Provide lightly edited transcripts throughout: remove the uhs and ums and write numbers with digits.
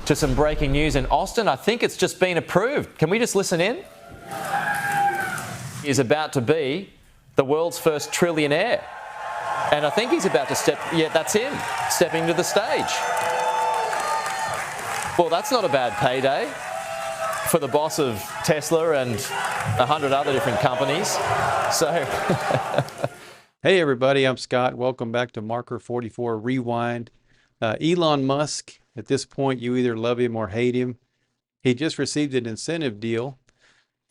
To some breaking news in Austin. I think it's just been approved. Can we just listen in? He's about to be the world's first trillionaire. And I think he's about to that's him, stepping to the stage. Well, that's not a bad payday for the boss of Tesla and 100 other different companies. So, hey everybody, I'm Scott. Welcome back to Marker 44 Rewind. Elon Musk, at this point, you either love him or hate him. He just received an incentive deal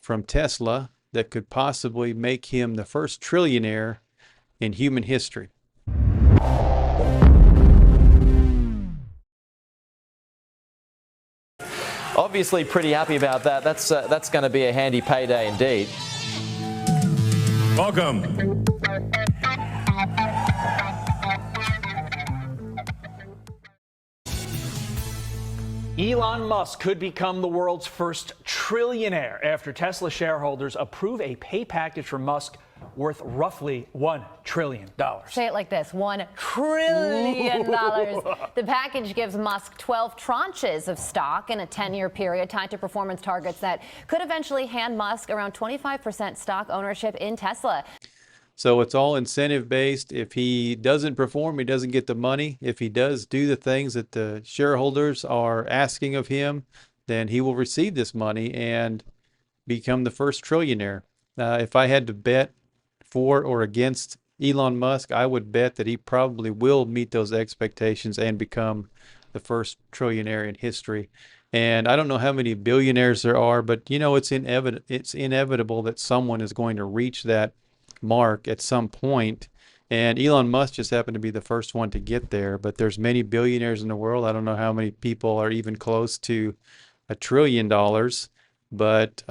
from Tesla that could possibly make him the first trillionaire in human history. obviously pretty happy about that. That's going to be a handy payday indeed. Welcome. Elon Musk could become the world's first trillionaire after Tesla shareholders approve a pay package for Musk worth roughly $1 trillion. Say it like this, $1 trillion. The package gives Musk 12 tranches of stock in a 10-year period tied to performance targets that could eventually hand Musk around 25% stock ownership in Tesla. So it's all incentive based. If he doesn't perform, he doesn't get the money. If he does do the things that the shareholders are asking of him, then he will receive this money and become the first trillionaire. If I had to bet for or against Elon Musk, I would bet that he probably will meet those expectations and become the first trillionaire in history. And I don't know how many billionaires there are, but you know, it's inevitable that someone is going to reach that mark at some point, and Elon Musk just happened to be the first one to get there. But there's many billionaires in the world. I don't know how many people are even close to $1 trillion, but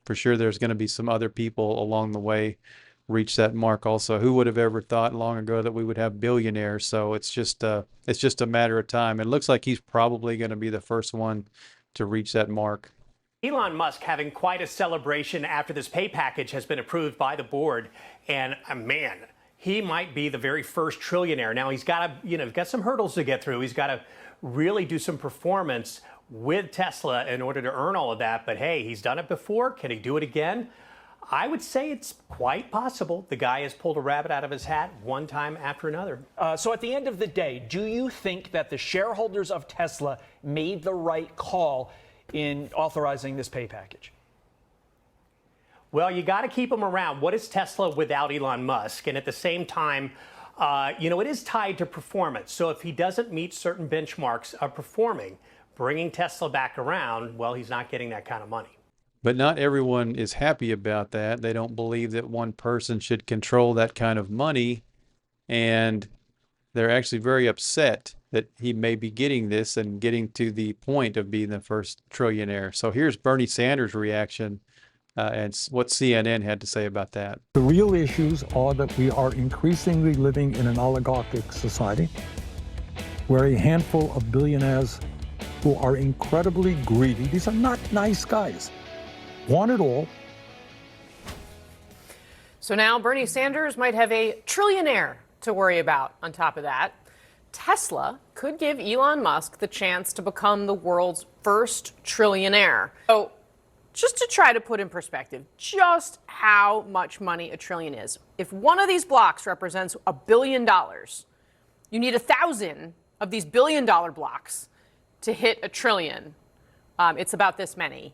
for sure there's going to be some other people along the way reach that mark also. Who would have ever thought long ago that we would have billionaires? So it's just a matter of time. It looks like he's probably going to be the first one to reach that mark. Elon Musk having quite a celebration after this pay package has been approved by the board. And man, he might be the very first trillionaire. Now he's got to, got some hurdles to get through. He's got to really do some performance with Tesla in order to earn all of that. But hey, he's done it before. Can he do it again? I would say it's quite possible. The guy has pulled a rabbit out of his hat one time after another. So at the end of the day, do you think that the shareholders of Tesla made the right call in authorizing this pay package? Well, you got to keep them around. What is Tesla without Elon Musk? And at the same time, it is tied to performance. So if he doesn't meet certain benchmarks of performing, bringing Tesla back around, well, he's not getting that kind of money. But not everyone is happy about that. They don't believe that one person should control that kind of money. And they're actually very upset that he may be getting this and getting to the point of being the first trillionaire. So here's Bernie Sanders' reaction and what CNN had to say about that. The real issues are that we are increasingly living in an oligarchic society where a handful of billionaires who are incredibly greedy, these are not nice guys, want it all. So now Bernie Sanders might have a trillionaire to worry about on top of that. Tesla could give Elon Musk the chance to become the world's first trillionaire. So just to try to put in perspective just how much money a trillion is. If one of these blocks represents $1 billion, you need 1,000 of these $1 billion blocks to hit $1 trillion. It's about this many.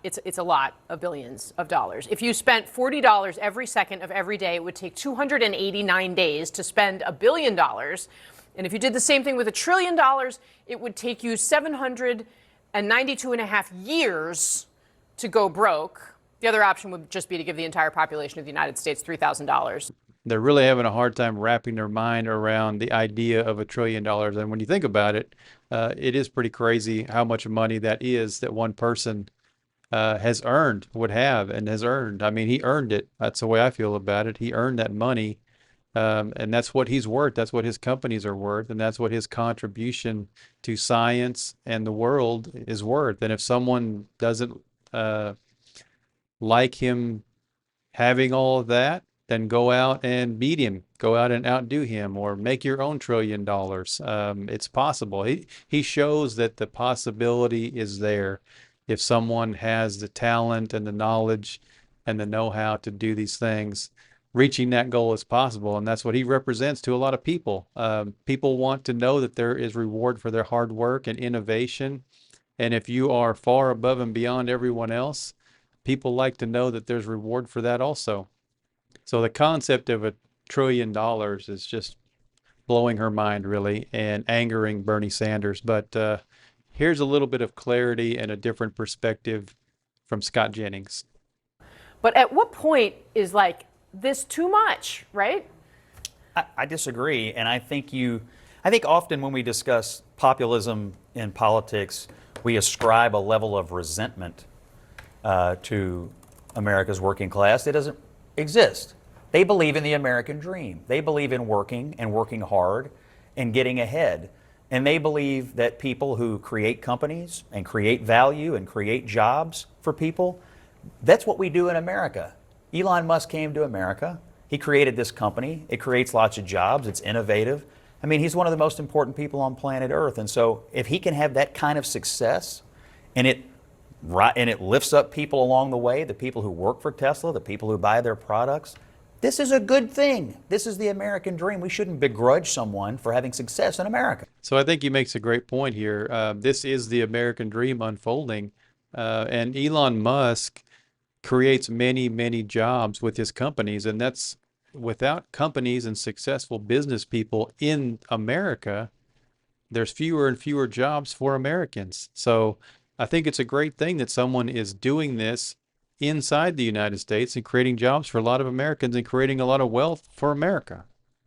It's a lot of billions of dollars. If you spent $40 every second of every day, it would take 289 days to spend $1 billion. And if you did the same thing with $1 trillion, it would take you 792.5 years to go broke. The other option would just be to give the entire population of the United States $3,000. They're really having a hard time wrapping their mind around the idea of $1 trillion. And when you think about it, it is pretty crazy how much money that is that one person has earned, would have, and has earned. I mean, he earned it. That's the way I feel about it. He earned that money. And that's what he's worth. That's what his companies are worth. And that's what his contribution to science and the world is worth. And if someone doesn't like him having all of that, then go out and beat him, go out and outdo him, or make your own $1 trillion. It's possible. He shows that the possibility is there if someone has the talent and the knowledge and the know-how to do these things. Reaching that goal is possible, and that's what he represents to a lot of people. People want to know that there is reward for their hard work and innovation, and if you are far above and beyond everyone else, people like to know that there's reward for that also. So the concept of $1 trillion is just blowing her mind, really, and angering Bernie Sanders. But here's a little bit of clarity and a different perspective from Scott Jennings. But at what point is like this too much, right? I disagree, and I think often when we discuss populism in politics, we ascribe a level of resentment to America's working class. It doesn't exist. They believe in the American dream. They believe in working and working hard and getting ahead. And they believe that people who create companies and create value and create jobs for people, that's what we do in America. Elon Musk came to America. He created this company. It creates lots of jobs. It's innovative. I mean, he's one of the most important people on planet Earth. And so if he can have that kind of success and it lifts up people along the way, the people who work for Tesla, the people who buy their products, this is a good thing. This is the American dream. We shouldn't begrudge someone for having success in America. So I think he makes a great point here. This is the American dream unfolding. And Elon Musk creates many, many jobs with his companies. And that's without companies and successful business people in America, there's fewer and fewer jobs for Americans. So I think it's a great thing that someone is doing this inside the United States and creating jobs for a lot of Americans and creating a lot of wealth for America.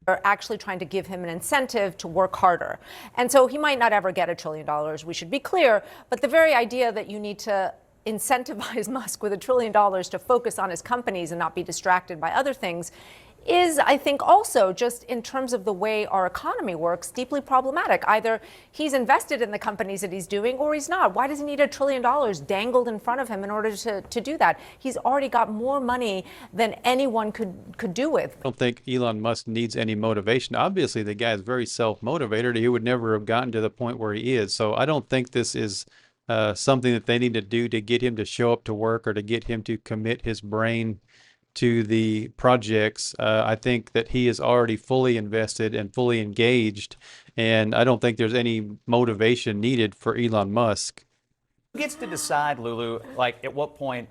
Are actually trying to give him an incentive to work harder. And so he might not ever get $1 trillion, we should be clear, but the very idea that you need to incentivize Musk with $1 trillion to focus on his companies and not be distracted by other things is, I think, also just in terms of the way our economy works, deeply problematic. Either he's invested in the companies that he's doing or he's not. Why does he need $1 trillion dangled in front of him in order to do that? He's already got more money than anyone could do with. I don't think Elon Musk needs any motivation. Obviously, the guy is very self-motivated. He would never have gotten to the point where he is. So I don't think this is something that they need to do to get him to show up to work or to get him to commit his brain to the projects. I think that he is already fully invested and fully engaged, and I don't think there's any motivation needed for Elon Musk. Who gets to decide, Lulu, like at what point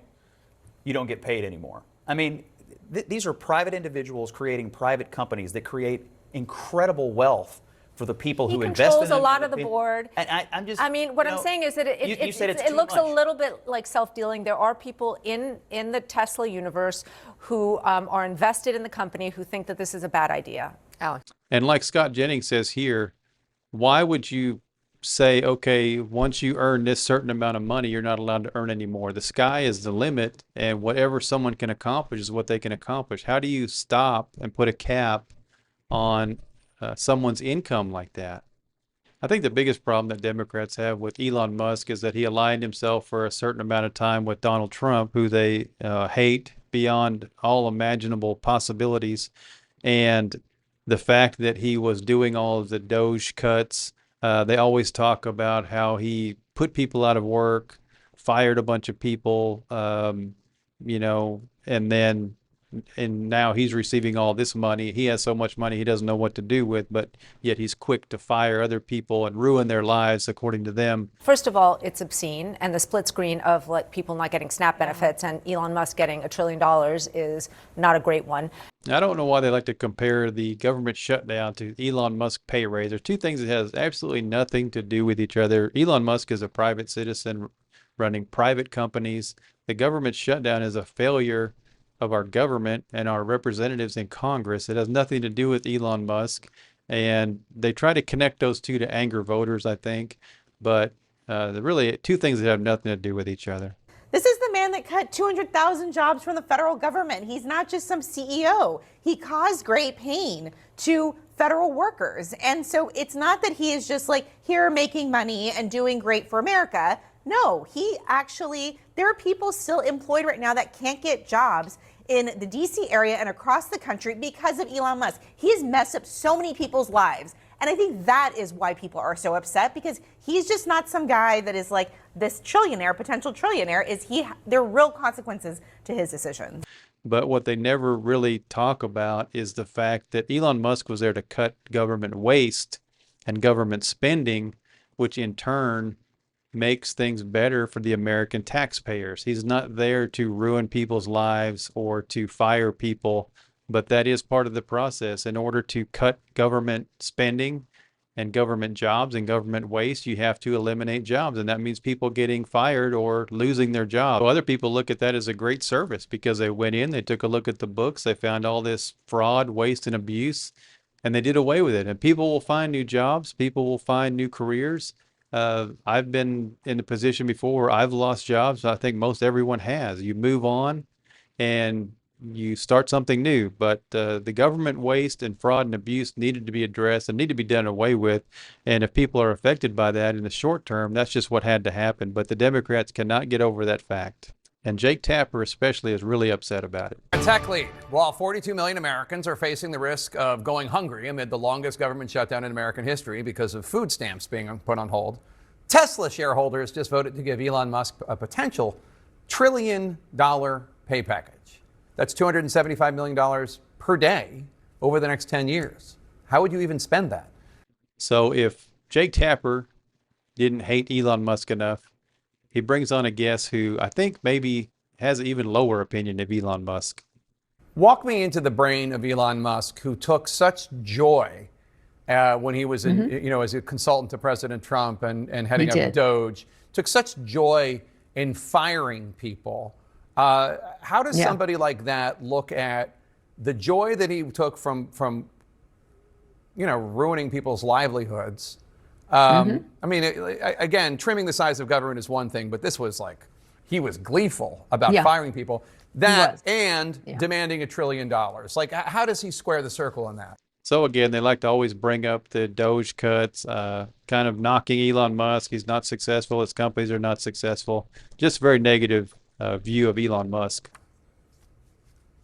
you don't get paid anymore? I mean, these are private individuals creating private companies that create incredible wealth for the people who invest in them. He controls a lot of the board. And I'm just, I'm saying is that it looks a little bit like self-dealing. There are people in the Tesla universe who are invested in the company who think that this is a bad idea. Alex. And like Scott Jennings says here, why would you say, okay, once you earn this certain amount of money, you're not allowed to earn any more? The sky is the limit, and whatever someone can accomplish is what they can accomplish. How do you stop and put a cap on someone's income like that? I think the biggest problem that Democrats have with Elon Musk is that he aligned himself for a certain amount of time with Donald Trump, who they hate beyond all imaginable possibilities. And the fact that he was doing all of the DOGE cuts, they always talk about how he put people out of work, fired a bunch of people, and now he's receiving all this money. He has so much money he doesn't know what to do with, but yet he's quick to fire other people and ruin their lives according to them. First of all, it's obscene, and the split screen of like people not getting SNAP benefits and Elon Musk getting $1 trillion is not a great one. I don't know why they like to compare the government shutdown to Elon Musk pay raise. There's two things that has absolutely nothing to do with each other. Elon Musk is a private citizen running private companies. The government shutdown is a failure of our government and our representatives in Congress. It has nothing to do with Elon Musk. And they try to connect those two to anger voters, I think. But they're really two things that have nothing to do with each other. This is the man that cut 200,000 jobs from the federal government. He's not just some CEO. He caused great pain to federal workers. And so it's not that he is just like here making money and doing great for America. No, there are people still employed right now that can't get jobs in the DC area and across the country because of Elon Musk. He has messed up so many people's lives. And I think that is why people are so upset, because he's just not some guy that is like this trillionaire, potential trillionaire. There are real consequences to his decisions. But what they never really talk about is the fact that Elon Musk was there to cut government waste and government spending, which in turn makes things better for the American taxpayers. He's not there to ruin people's lives or to fire people, but that is part of the process. In order to cut government spending and government jobs and government waste, you have to eliminate jobs, and that means people getting fired or losing their job. So other people look at that as a great service because they went in, they took a look at the books, they found all this fraud, waste, and abuse, and they did away with it. And people will find new jobs, people will find new careers. I've been in a position before where I've lost jobs. I think most everyone has. You move on and you start something new, but the government waste and fraud and abuse needed to be addressed and need to be done away with. And if people are affected by that in the short term, that's just what had to happen. But the Democrats cannot get over that fact. And Jake Tapper especially is really upset about it. A tech lead. While 42 million Americans are facing the risk of going hungry amid the longest government shutdown in American history because of food stamps being put on hold, Tesla shareholders just voted to give Elon Musk a potential $1 trillion pay package. That's $275 million per day over the next 10 years. How would you even spend that? So if Jake Tapper didn't hate Elon Musk enough, he brings on a guest who I think maybe has an even lower opinion of Elon Musk. Walk me into the brain of Elon Musk, who took such joy when he was as a consultant to President Trump and heading up DOGE, took such joy in firing people. How does somebody like that look at the joy that he took from ruining people's livelihoods? I mean, again, trimming the size of government is one thing, but this was like, he was gleeful about firing people. That and demanding $1 trillion. Like, how does he square the circle on that? So again, they like to always bring up the DOGE cuts, kind of knocking Elon Musk. He's not successful. His companies are not successful. Just very negative view of Elon Musk.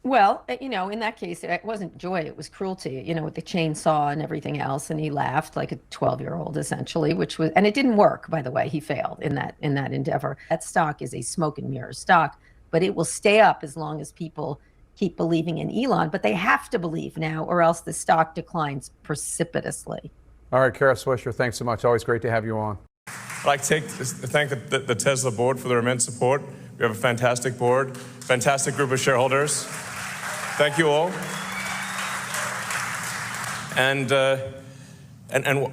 Well, in that case, it wasn't joy, it was cruelty, with the chainsaw and everything else. And he laughed like a 12-year-old, essentially, and it didn't work, by the way. He failed in that endeavor. That stock is a smoke and mirrors stock, but it will stay up as long as people keep believing in Elon. But they have to believe now, or else the stock declines precipitously. All right, Kara Swisher, thanks so much. Always great to have you on. I'd like to thank the Tesla board for their immense support. We have a fantastic board, fantastic group of shareholders. Thank you all. And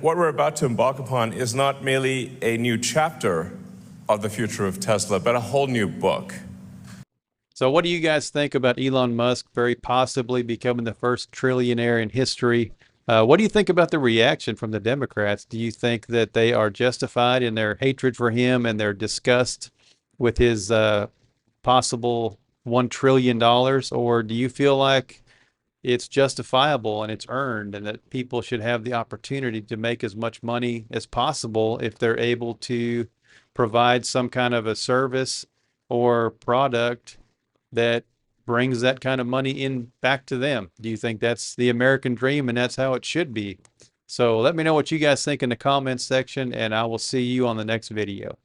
what we're about to embark upon is not merely a new chapter of the future of Tesla, but a whole new book. So what do you guys think about Elon Musk very possibly becoming the first trillionaire in history? What do you think about the reaction from the Democrats? Do you think that they are justified in their hatred for him and their disgust with his possible $1 trillion? Or do you feel like it's justifiable and it's earned and that people should have the opportunity to make as much money as possible if they're able to provide some kind of a service or product that brings that kind of money in back to them? Do you think that's the American dream and that's how it should be? So let me know what you guys think in the comments section, and I will see you on the next video.